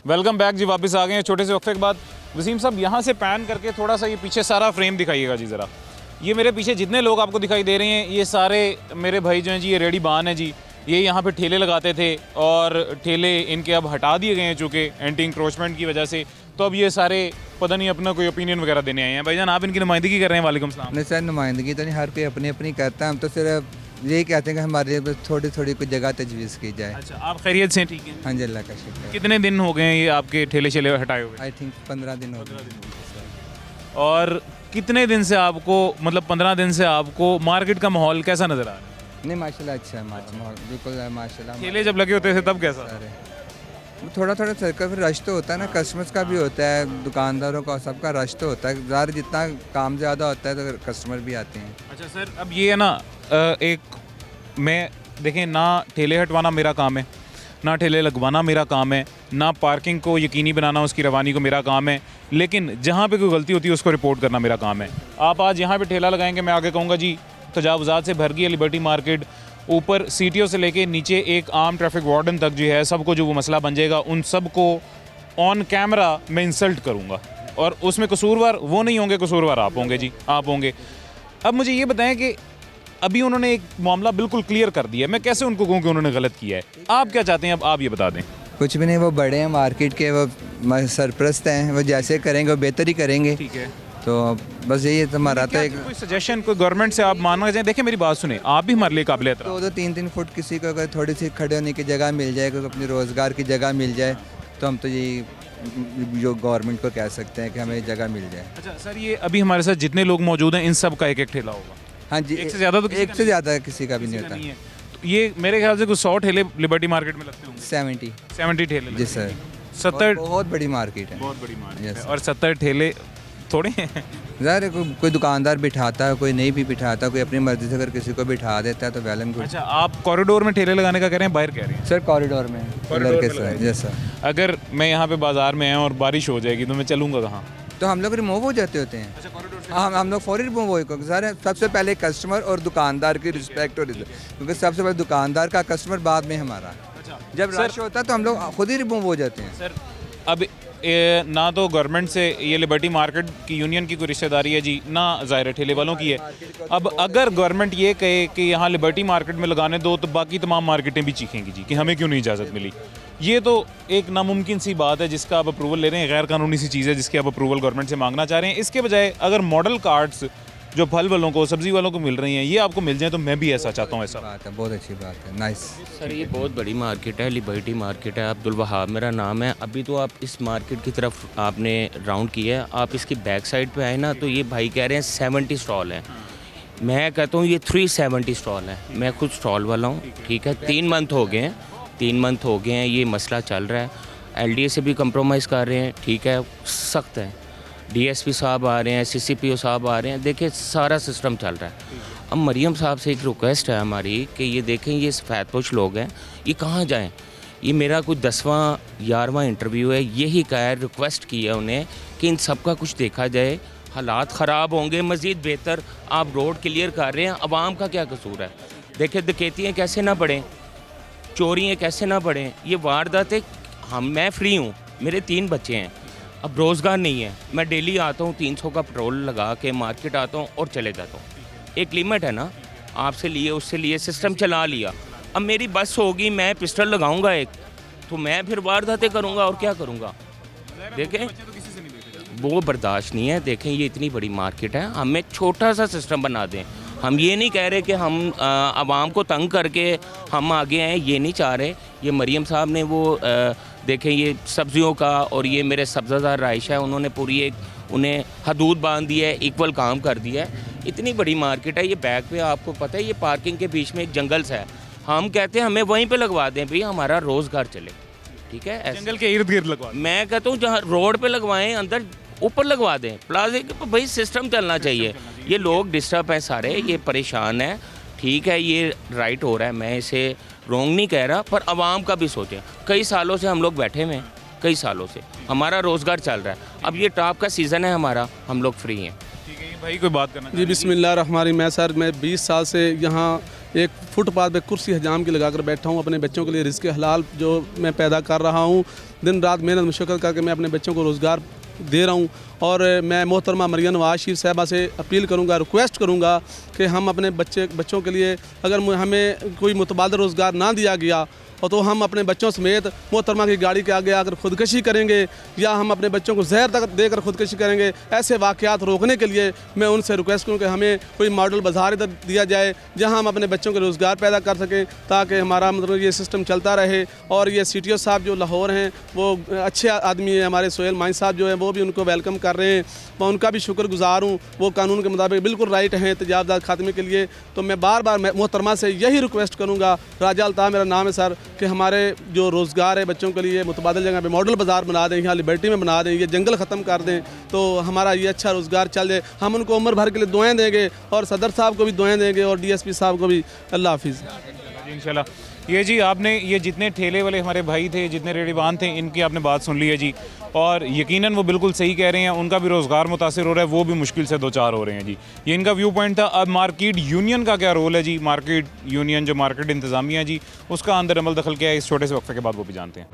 वेलकम बैक जी, वापस आ गए हैं छोटे से वक्फे के बाद। वसीम साहब यहाँ से पैन करके थोड़ा सा ये पीछे सारा फ्रेम दिखाइएगा जी ज़रा। ये मेरे पीछे जितने लोग आपको दिखाई दे रहे हैं, ये सारे मेरे भाई जो हैं जी, ये रेडी बान है जी। ये यहाँ पे ठेले लगाते थे, और ठेले इनके अब हटा दिए गए हैं चूँकि एंटी इंक्रोचमेंट की वजह से। तो अब ये सारे पता नहीं अपना कोई ओपिनियन वगैरह देने आए हैं। भाईजान आप इनकी नुमाइंदगी कर रहे हैं? वालेकुम सलाम। नहीं सर, नुमाइंदगी तो नहीं, हर कोई अपनी अपनी करता है। हम तो सिर्फ यही कहते हैं कि हमारे थोड़ी थोड़ी कुछ जगह तजवीज़ की जाए। अच्छा, आप खैरियत से? ठीक है, हाँ जी, अल्लाह का शुक्र। कितने दिन हो गए हैं ये आपके ठेले शेले हटाए हुए? आई थिंक 15 दिन हो गए। और कितने दिन से आपको, मतलब 15 दिन से आपको मार्केट का माहौल कैसा नज़र आ रहा है? नहीं माशाल्लाह अच्छा है माहौल, बिल्कुल माशाल्लाह। ठेले जब लगे होते थे तब कैसा? थोड़ा थोड़ा सर्कल फिर रश तो होता है ना, कस्टमर्स का भी होता है, दुकानदारों का, सबका रश तो होता है। ज़्यादा जितना काम ज़्यादा होता है तो कस्टमर भी आते हैं। अच्छा सर, अब ये है ना, एक मैं देखें ना, ठेले हटवाना मेरा काम है, ना ठेले लगवाना मेरा काम है, ना पार्किंग को यकीनी बनाना, उसकी रवानी को मेरा काम है, लेकिन जहाँ पे कोई गलती होती है उसको रिपोर्ट करना मेरा काम है। आप आज यहाँ पे ठेला लगाएंगे, मैं आगे कहूँगा जी तजावुज़ात से भर गई है लिबर्टी मार्केट, ऊपर सीटीओ से लेके नीचे एक आम ट्रैफिक वार्डन तक जो है, सबको जो वो मसला बन जाएगा, उन सबको ऑन कैमरा मैं इंसल्ट करूँगा, और उसमें कसूरवार वो नहीं होंगे, कसूरवार आप होंगे जी, आप होंगे। अब मुझे ये बताएं कि अभी उन्होंने एक मामला बिल्कुल क्लियर कर दिया है, मैं कैसे उनको कहूँ कि उन्होंने गलत किया है? आप क्या चाहते हैं, अब आप ये बता दें। कुछ भी नहीं, वो बड़े हैं मार्केट के, वो सरप्रस्त हैं, वो जैसे करेंगे वो बेहतर ही करेंगे। ठीक है, तो बस यही है हमारा। तो एक कोई सजेशन कोई गवर्नमेंट से आप मानना चाहें? देखिए मेरी बात सुने, आप भी हमारे लिए काबिल एहतराम। 2-3 फुट किसी को अगर थोड़ी सी खड़े होने की जगह मिल जाए, कोई अपनी रोज़गार की जगह मिल जाए, तो हम तो यही जो गवर्नमेंट को कह सकते हैं कि हमें जगह मिल जाए। अच्छा सर, ये अभी हमारे साथ जितने लोग मौजूद हैं, इन सब का एक एक ठेला होगा? हाँ जी, एक से ज़्यादा? तो एक से ज़्यादा किसी का भी नहीं होता। तो ये मेरे ख्याल से कुछ 100 ठेले लिबर्टी मार्केट में लगते होंगे। 70 ठेले? जी सर, 70 बहुत बड़ी मार्केट है, बहुत बड़ी मार्केट है। और 70 ठेले थोड़े हैं ज़ाहिर है, कोई दुकानदार बिठाता है, कोई नहीं भी बिठाता, कोई अपनी मर्जी से अगर किसी को बिठा देता है तो वेल एंड गुड। अच्छा, आप कॉरिडोर में ठेले लगाने का कह रहे हैं, बाहर कह रहे हैं? सर कॉरिडोर में, कॉरिडोर के साथ। Yes sir. अगर मैं यहाँ पे बाजार में आया और बारिश हो जाएगी तो मैं चलूँगा कहाँ? तो हम लोग रिमूव हो जाते होते हैं। अच्छा, कॉरिडोर से? हाँ, हम लोग फौरी रिमूव हो। सर सबसे पहले कस्टमर और दुकानदार की रिस्पेक्ट और इज्जत, क्योंकि सबसे पहले दुकानदार का कस्टमर, बाद में हमारा। जब रश होता है तो हम लोग खुद ही रिमूव हो जाते हैं। सर अब ना तो गवर्नमेंट से ये लिबर्टी मार्केट की यूनियन की कोई रिश्तेदारी है जी, ना ज़ाहिर ठेले वालों की है। अब अगर गवर्नमेंट ये कहे कि यहाँ लिबर्टी मार्केट में लगाने दो, तो बाकी तमाम मार्केटें भी चीखेंगी जी कि हमें क्यों नहीं इजाज़त मिली। ये तो एक नामुमकिन सी बात है जिसका आप अप्रूवल ले रहे हैं, गैर कानूनी सी चीज़ है जिसकी आप अप्रूवल गवर्नमेंट से मांगना चाह रहे हैं। इसके बजाय अगर मॉडल कार्ड्स जो फल वालों को, सब्ज़ी वालों को मिल रही हैं, ये आपको मिल जाए तो मैं भी ऐसा चाहता हूँ। ऐसा बात है, बहुत अच्छी बात है, नाइस। सर ये बहुत बड़ी मार्केट है, लिबर्टी मार्केट है। अब्दुल वहाब मेरा नाम है। अभी तो आप इस मार्केट की तरफ आपने राउंड किया है, आप इसकी बैक साइड पे आए ना तो ये भाई कह रहे हैं 70 स्टॉल हैं। मैं कहता हूँ ये 370 स्टॉल है। मैं खुद स्टॉल वाला हूँ, ठीक है। 3 मंथ हो गए हैं ये मसला चल रहा है। LDA से भी कंप्रोमाइज़ कर रहे हैं, ठीक है, सख्त है। DSP साहब आ रहे हैं, CCPO साहब आ रहे हैं, देखिए सारा सिस्टम चल रहा है। अब मरियम साहब से एक रिक्वेस्ट है हमारी कि ये देखें, ये सफ़ेदपोश लोग हैं, ये कहाँ जाएं। ये मेरा कोई 10वां 11वां इंटरव्यू है, यही कहा है, रिक्वेस्ट की है उन्हें कि इन सब का कुछ देखा जाए। हालात ख़राब होंगे, मज़ीद बेहतर। आप रोड क्लियर कर रहे हैं, अवाम का क्या कसूर है। देखिए डकैतियाँ कैसे ना बढ़ें, चोरियाँ कैसे ना बढ़ें, ये वारदातें। मैं फ्री हूँ, मेरे 3 बच्चे हैं, अब रोज़गार नहीं है। मैं डेली आता हूँ, 300 का पेट्रोल लगा के मार्केट आता हूँ और चले जाता हूँ। एक लिमिट है ना, आपसे लिए उससे लिए सिस्टम चला लिया। अब मेरी बस होगी, मैं पिस्टल लगाऊंगा एक, तो मैं फिर वारदातें करूँगा और क्या करूँगा। देखें वो बर्दाश्त नहीं है। देखें ये इतनी बड़ी मार्केट है, हमें छोटा सा सिस्टम बना दें। हम ये नहीं कह रहे कि हम आवाम को तंग करके हम आगे आए, ये नहीं चाह रहे। ये मरियम साहब ने वो देखें ये सब्जियों का, और ये मेरे सब्ज़ादार राइश है, उन्होंने पूरी एक उन्हें हदूद बांध दी है, इक्वल काम कर दिया है। इतनी बड़ी मार्केट है। ये बैक पे आपको पता है, ये पार्किंग के बीच में एक जंगल सा है। हम कहते हैं हमें वहीं पे लगवा दें भाई, हमारा रोज़गार चले, ठीक है। जंगल के इर्द गिर्द लगवा, मैं कहता हूँ जहाँ रोड पे लगवाएं, अंदर ऊपर लगवा दें प्लाजे के, भाई सिस्टम चलना चाहिए। ये लोग डिस्टर्ब हैं सारे, ये परेशान हैं, ठीक है, ये राइट हो रहा है, मैं इसे रॉन्ग नहीं कह रहा, पर आवाम का भी सोचें। कई सालों से हम लोग बैठे हुए हैं, कई सालों से हमारा रोज़गार चल रहा है। अब ये टॉप का सीज़न है हमारा, हम लोग फ्री हैं। ठीक है भाई, कोई बात करना जी बिस्मिल्लाहिर्रहमानिर्रहीम। मैं 20 साल से यहाँ एक फुटपाथ पे कुर्सी हजाम की लगाकर बैठा हूँ। अपने बच्चों के लिए रिज़्क़ हलाल जो मैं पैदा कर रहा हूँ, दिन रात मेहनत मुशक्क़त करके मैं अपने बच्चों को रोज़गार दे रहा हूँ। और मैं मोहतरमा मरियम नवाज़ शरीफ साहबा से अपील करूँगा, रिक्वेस्ट करूँगा कि हम अपने बच्चों के लिए अगर हमें कोई मुतबादल रोज़गार ना दिया गया और तो हम अपने बच्चों समेत मोहतरमा की गाड़ी के आगे आकर खुदकशी करेंगे या हम अपने बच्चों को जहर तक देकर खुदकशी करेंगे। ऐसे वाक़यात रोकने के लिए मैं उनसे रिक्वेस्ट करूँ कि हमें कोई मॉडल बाज़ार इधर दिया जाए जहाँ हम अपने बच्चों के रोज़गार पैदा कर सकें, ताकि हमारा मतलब ये सिस्टम चलता रहे। और ये CTO साहब जो लाहौर हैं वो अच्छे आदमी हैं, हमारे सोहेल माइन साहब जो हैं वो भी उनको वेलकम कर रहे हैं, मैं उनका भी शुक्रगुजार हूँ। वो कानून के मुताबिक बिल्कुल राइट हैं तजावज़ात खात्मे के लिए। तो मैं बार बार मोहतरमा से यही रिक्वेस्ट करूँगा, राजा अल्ताफ़ मेरा नाम है सर, कि हमारे जो रोज़गार है बच्चों के लिए मुतबादल जगह पे मॉडल बाज़ार बना दें, यहाँ लिबर्टी में बना दें, ये जंगल ख़त्म कर दें, तो हमारा ये अच्छा रोज़गार चल जाए। हम उनको उम्र भर के लिए दुआएं देंगे और सदर साहब को भी दुआएं देंगे और DSP साहब को भी। अल्लाह हाफिज़ इंशाल्लाह। ये जी आपने ये जितने ठेले वाले हमारे भाई थे, जितने रेडीबान थे, इनकी आपने बात सुन ली है जी, और यकीनन वो बिल्कुल सही कह रहे हैं। उनका भी रोज़गार मुतासिर हो रहा है, वो भी मुश्किल से 2-4 हो रहे हैं जी। ये इनका व्यू पॉइंट था। अब मार्केट यूनियन का क्या रोल है जी? मार्केट यूनियन जो मार्केट इंतज़ामिया जी, उसका अंदर अमल दखल क्या है, इस छोटे से वक्फे के बाद वो भी जानते हैं।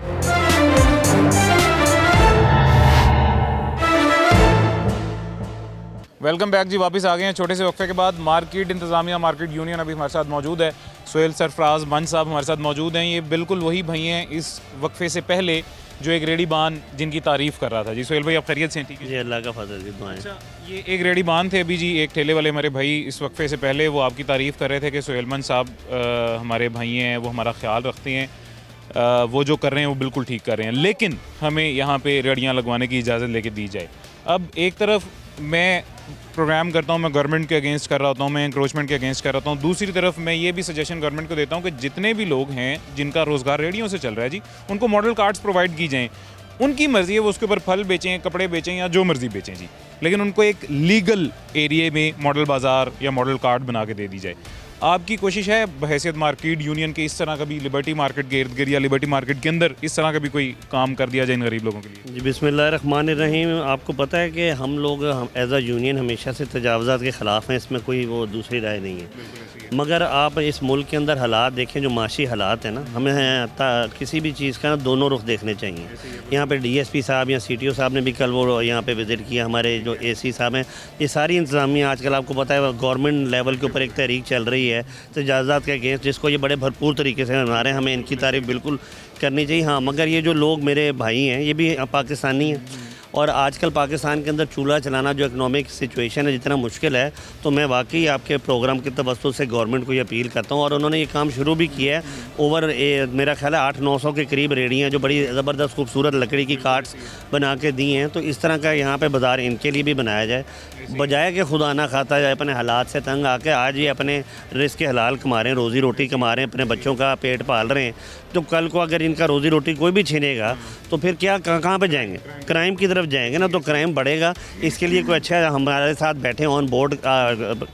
वेलकम बैक जी, वापस आ गए हैं छोटे से वक्फे के बाद। मार्केट इंतज़ामिया, मार्केट यूनियन अभी हमारे साथ मौजूद है। सोहेल सरफराज मंच साहब हमारे साथ मौजूद हैं। ये बिल्कुल वही भाई हैं इस वक्फे से पहले जो एक रेडीबान जिनकी तारीफ़ कर रहा था जी। सोहेल भाई आप खैरियत से हैं? ठीक है जी, अल्लाह का फजल जी, दुआएं। अच्छा, ये एक रेडीबान थे अभी जी, एक ठेले वाले हमारे भाई इस वक्फे से पहले वो आपकी तारीफ़ कर रहे थे कि सोहेल मंच साहब हमारे भाई हैं, वो हमारा ख्याल रखते हैं, वो जो कर रहे हैं वो बिल्कुल ठीक कर रहे हैं, लेकिन हमें यहाँ पे रेडियाँ लगवाने की इजाज़त लेके दी जाए। अब एक तरफ मैं प्रोग्राम करता हूँ, मैं गवर्नमेंट के अगेंस्ट कर रहा होता हूँ, मैं इंक्रोचमेंट के अगेंस्ट कर रहा हूँ, दूसरी तरफ मैं ये भी सजेशन गवर्नमेंट को देता हूँ कि जितने भी लोग हैं जिनका रोज़गार रेडियों से चल रहा है जी, उनको मॉडल कार्ड्स प्रोवाइड की जाएँ। उनकी मर्ज़ी है वो उसके ऊपर फल बेचें, कपड़े बेचें या जो मर्ज़ी बेचें जी, लेकिन उनको एक लीगल एरिए में मॉडल बाज़ार या मॉडल कार्ड बना के दे दी जाए। आपकी कोशिश है बहैसियत मार्केट यूनियन के इस तरह का भी लिबर्टी मार्केट के इर्द गिर्द या लिबर्टी मार्केट के अंदर इस तरह का भी कोई काम कर दिया जाए इन गरीब लोगों के लिए? जी बिस्मिल्लाहिर्रहमानिर्रहीम। आपको पता है कि हम लोग एज अ यूनियन हमेशा से तजावज़ात के ख़िलाफ़ हैं, इसमें कोई वो दूसरी राय नहीं है। मगर आप इस मुल्क के अंदर हालात देखें, जो माशी हालात हैं ना, हमें किसी भी चीज़ का दोनों रुख देखने चाहिए। यहाँ पे DSP साहब या CTO साहब ने भी कल वो यहाँ पे विज़िट किया, हमारे जो AC साहब हैं, ये सारी इंतज़ामिया आजकल आपको पता है गवर्नमेंट लेवल के ऊपर एक तहरीक चल रही है तजावुज़ात के अगेंस्ट, जिसको ये बड़े भरपूर तरीके से मना रहे हैं। हमें इनकी तारीफ़ बिल्कुल करनी चाहिए। हाँ, मगर ये जो लोग मेरे भाई हैं ये भी पाकिस्तानी हैं, और आजकल पाकिस्तान के अंदर चूल्हा चलाना जो इकनॉमिक सिचुएशन है जितना मुश्किल है, तो मैं वाकई आपके प्रोग्राम के तवज्जुह से गवर्नमेंट को ये अपील करता हूँ। और उन्होंने ये काम शुरू भी किया है। मेरा ख्याल है 800-900 के करीब रेडियाँ जो बड़ी ज़बरदस्त खूबसूरत लकड़ी की कार्ट्स बना के दी हैं। तो इस तरह का यहाँ पे बाज़ार इनके लिए भी बनाया जाए, बजाय कि खुदा ना खाता जाए अपने हालात से तंग आके। आज ये अपने रिस्क के हलाल कमा रहे हैं, रोज़ी रोटी कमा रहे हैं, अपने बच्चों का पेट पाल रहे हैं। तो कल को अगर इनका रोज़ी रोटी कोई भी छीनेगा तो फिर क्या कहाँ पे जाएंगे? क्राइम की तरफ जाएंगे ना, तो क्राइम बढ़ेगा। इसके लिए कोई अच्छा हमारे साथ बैठे ऑन बोर्ड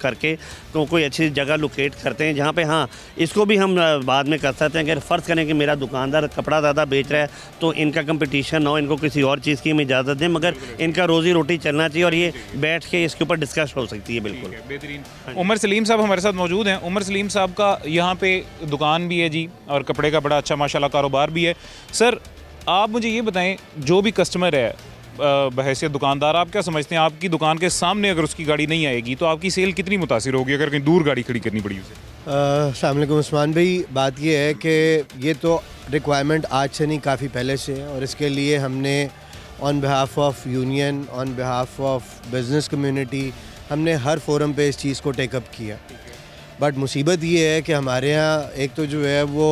करके तो कोई अच्छी जगह लोकेट करते हैं जहाँ पे हाँ इसको भी हम बाद में कर सकते हैं। अगर फ़र्ज़ करें कि मेरा दुकानदार कपड़ा ज़्यादा बेच रहा है तो इनका कंपटीशन हो, इनको किसी और चीज़ की हम इजाज़त दें, मगर इनका रोज़ी रोटी चलना चाहिए और ये बैठ के इसके ऊपर डिस्कस हो सकती है। बिल्कुल बेहतरीन। उमर सलीम साहब हमारे साथ मौजूद हैं। उमर सलीम साहब का यहाँ पे दुकान भी है जी, और कपड़े का बड़ा अच्छा माशाल्लाह कारोबार भी है। सर आप मुझे ये बताएं, जो भी कस्टमर है बहैसियत दुकानदार, आप क्या समझते हैं आपकी दुकान के सामने अगर उसकी गाड़ी नहीं आएगी तो आपकी सेल कितनी मुतासिर होगी अगर कहीं दूर गाड़ी खड़ी करनी पड़ी उसे? अस्सलाम वालेकुम उस्मान भाई, बात ये है कि ये तो रिक्वायरमेंट आज से नहीं काफ़ी पहले से है, और इसके लिए हमने on behalf of union, on behalf of business community, हमने हर फोरम पे इस चीज़ को टेकअप किया। बट मुसीबत ये है कि हमारे यहाँ एक तो जो है वो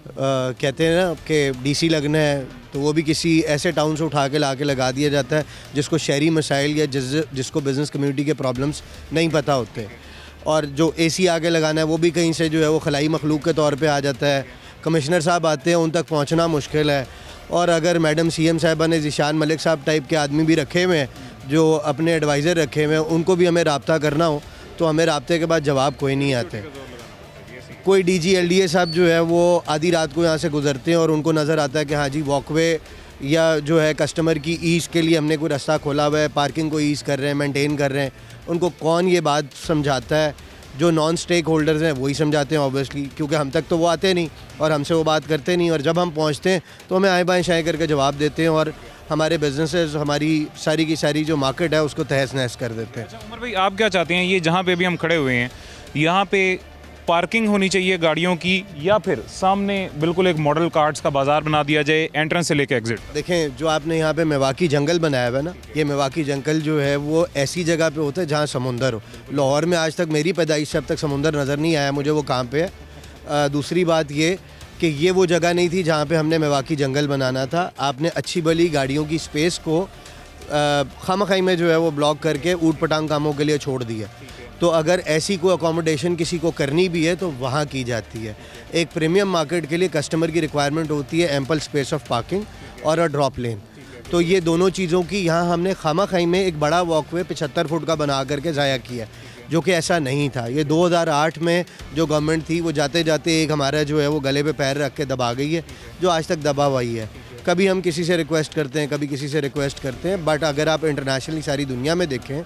कहते हैं ना कि DC लगना है तो वो भी किसी ऐसे टाउन से उठा के ला के लगा दिया जाता है जिसको शहरी मसाइल या जिसको बिज़नेस कम्युनिटी के प्रॉब्लम्स नहीं पता होते, और जो AC आगे लगाना है वो भी कहीं से जो है वो खलाई मखलूक के तौर पे आ जाता है। कमिश्नर साहब आते हैं, उन तक पहुंचना मुश्किल है, और अगर मैडम CM साहिबा ने ज़ीशान मलिक साहब टाइप के आदमी भी रखे हुए हैं जो अपने एडवाइज़र रखे हुए हैं, उनको भी हमें रब्ता करना हो तो हमें रब्ते के बाद जवाब कोई नहीं आते। कोई DG LDA साहब जो है वो आधी रात को यहाँ से गुजरते हैं और उनको नज़र आता है कि हाँ जी वॉकवे या जो है कस्टमर की ईज़ के लिए हमने कोई रास्ता खोला हुआ है, पार्किंग को ईज़ कर रहे हैं, मेंटेन कर रहे हैं। उनको कौन ये बात समझाता है? जो नॉन स्टेक होल्डर्स हैं वही समझाते हैं ऑब्वियसली, क्योंकि हम तक तो वो आते नहीं और हमसे वो बात करते नहीं, और जब हम पहुँचते हैं तो हमें आए बाएँ शाएँ करके जवाब देते हैं और हमारे बिजनेसेस, हमारी सारी की सारी जो मार्केट है उसको तहस नहस कर देते हैं। अच्छा उमर भाई, आप क्या चाहते हैं, ये जहाँ पे भी हम खड़े हुए हैं यहाँ पे पार्किंग होनी चाहिए गाड़ियों की, या फिर सामने बिल्कुल एक मॉडल कार्ट्स का बाजार बना दिया जाए एंट्रेंस से लेके एग्जिट? देखें, जो आपने यहाँ पे मेवाकी जंगल बनाया हुआ है ना, ये मेवाकी जंगल जो है वो ऐसी जगह पे होता है जहाँ समुंदर हो। लाहौर में आज तक मेरी पैदाइश से अब तक समुंदर नज़र नहीं आया मुझे वो कहाँ पे है। दूसरी बात ये कि ये वो जगह नहीं थी जहाँ पे हमने मेवाकी जंगल बनाना था। आपने अच्छी भली गाड़ियों की स्पेस को खामखाई में जो है वो ब्लॉक करके ऊट पटांग कामों के लिए छोड़ दिया। तो अगर ऐसी कोई अकोमोडेशन किसी को करनी भी है तो वहाँ की जाती है। एक प्रीमियम मार्केट के लिए कस्टमर की रिक्वायरमेंट होती है एम्पल स्पेस ऑफ पार्किंग और अ ड्रॉप लेन। तो ये दोनों चीज़ों की यहाँ हमने खामाखाई में एक बड़ा वॉकवे 75 फुट का बना करके ज़ाया किया, जो कि ऐसा नहीं था। ये 2008 में जो गवर्नमेंट थी वो जाते जाते एक हमारा जो है वो गले पे पैर रख के दबा गई है, जो आज तक दबा हुई है। कभी हम किसी से रिक्वेस्ट करते हैं, कभी किसी से रिक्वेस्ट करते हैं, बट अगर आप इंटरनेशनली सारी दुनिया में देखें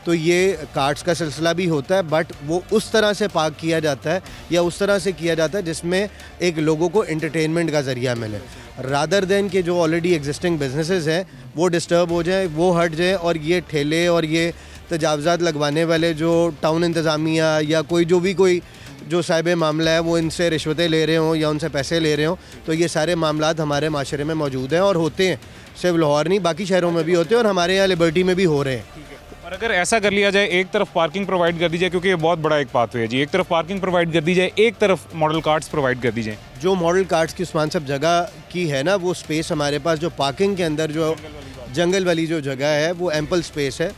तो ये कार्ड्स का सिलसिला भी होता है, बट वो उस तरह से पार्क किया जाता है या उस तरह से किया जाता है जिसमें एक लोगों को एंटरटेनमेंट का ज़रिया मिले, रादर देन के जो ऑलरेडी एग्जिस्टिंग बिजनेसेस हैं वो डिस्टर्ब हो जाए, वो हट जाए, और ये ठेले और ये तजावुज़ात लगवाने वाले जो टाउन इंतज़ामिया या कोई जो भी कोई जो साहिब मामला है वो इनसे रिश्वतें ले रहे हों या उनसे पैसे ले रहे हों। तो ये सारे मामलात हमारे माशरे में मौजूद हैं और होते हैं, सिर्फ लाहौर नहीं बाकी शहरों में भी होते हैं और हमारे यहाँ लिबर्टी में भी हो रहे हैं। और अगर ऐसा कर लिया जाए, एक तरफ पार्किंग प्रोवाइड कर दी जाए, क्योंकि ये बहुत बड़ा एक पाथवे है जी, एक तरफ पार्किंग प्रोवाइड कर दी जाए, एक तरफ मॉडल कार्ट्स प्रोवाइड कर दी जाए। जो मॉडल कार्ट्स की उस्मान सब जगह की है ना, वो स्पेस हमारे पास जो पार्किंग के अंदर जो जंगल वाली जो जगह है वो एम्पल स्पेस है,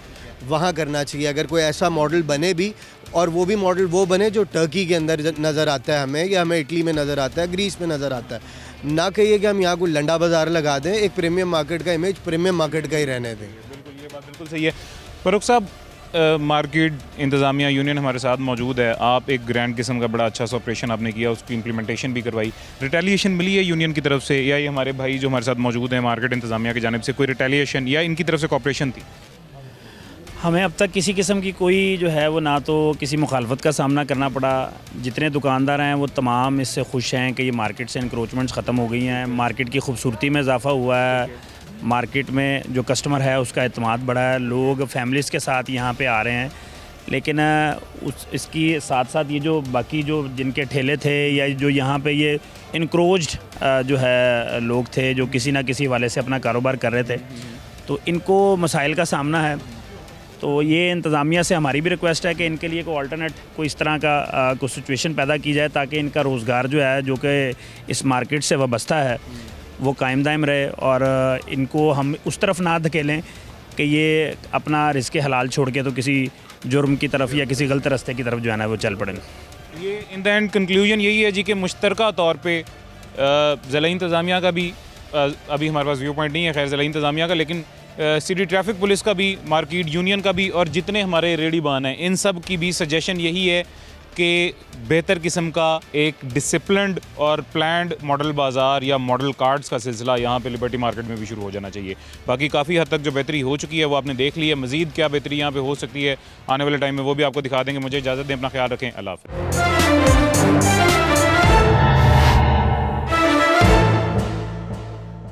वहाँ करना चाहिए। अगर कोई ऐसा मॉडल बने भी, और वो भी मॉडल वो बने जो टर्की के अंदर नज़र आता है हमें, या हमें इटली में नज़र आता है, ग्रीस में नज़र आता है। ना कहिए कि हम यहाँ कोई लंडा बाज़ार लगा दें, एक प्रीमियम मार्केट का इमेज प्रीमियम मार्केट का ही रहने दें। बिल्कुल, ये बात बिल्कुल सही है। फरूख साहब, मार्केट इंतज़ामिया यूनियन हमारे साथ मौजूद है, आप एक ग्रैंड किस्म का बड़ा अच्छा सा ऑपरेशन आपने किया, उसकी इम्प्लीमेंटेशन भी करवाई, रिटेलिएशन मिली है यूनियन की तरफ से, या ये हमारे भाई जो हमारे साथ मौजूद हैं मार्केट इंतज़ामिया की जानिब से कोई रिटेलिएशन या इनकी तरफ से कॉपरेशन थी? हमें अब तक किसी किस्म की कोई जो है वो ना तो किसी मुखालफत का सामना करना पड़ा। जितने दुकानदार हैं वो तमाम इससे खुश हैं कि ये मार्केट से इंक्रोचमेंट्स ख़त्म हो गई हैं, मार्केट की खूबसूरती में इजाफ़ा हुआ है, मार्केट में जो कस्टमर है उसका एतमाद बढ़ा है, लोग फैमिलीज़ के साथ यहाँ पे आ रहे हैं। लेकिन इसकी साथ साथ ये जो बाकी जो जिनके ठेले थे या जो यहाँ पे ये इनक्रोच्ड जो है लोग थे जो किसी ना किसी वाले से अपना कारोबार कर रहे थे, तो इनको मसाइल का सामना है। तो ये इंतज़ामिया से हमारी भी रिक्वेस्ट है कि इनके लिए कोई अल्टरनेट कोई इस तरह का कोई सिचुएशन पैदा की जाए ताकि इनका रोज़गार जो है जो कि इस मार्केट से वाबस्ता है वो कायम दायम रहे और इनको हम उस तरफ ना धकेलें कि ये अपना रिज़्क़ हलाल छोड़ के तो किसी जुर्म की तरफ या किसी गलत रास्ते की तरफ जो है ना वो चल पड़ें। ये इन द एंड कंक्लूजन यही है जी कि मुश्तरका तौर पे ज़िला इंतज़ामिया का भी अभी हमारे पास व्यू पॉइंट नहीं है खैर ज़िला इंतज़ामिया का, लेकिन सिटी ट्रैफिक पुलिस का भी, मार्केट यूनियन का भी और जितने हमारे रेडी बान हैं इन सब की भी सजेशन यही है कि बेहतर किस्म का एक डिसिप्लिन्ड और प्लान्ड मॉडल बाज़ार या मॉडल कार्ड्स का सिलसिला यहाँ पे लिबर्टी मार्केट में भी शुरू हो जाना चाहिए। बाकी काफ़ी हद तक जो बेहतरी हो चुकी है वो आपने देख ली है, मज़ीद क्या बेहतरी यहाँ पे हो सकती है आने वाले टाइम में वो भी आपको दिखा देंगे। मुझे इजाज़त दें, अपना ख्याल रखें, अल्लाह हाफ़िज़।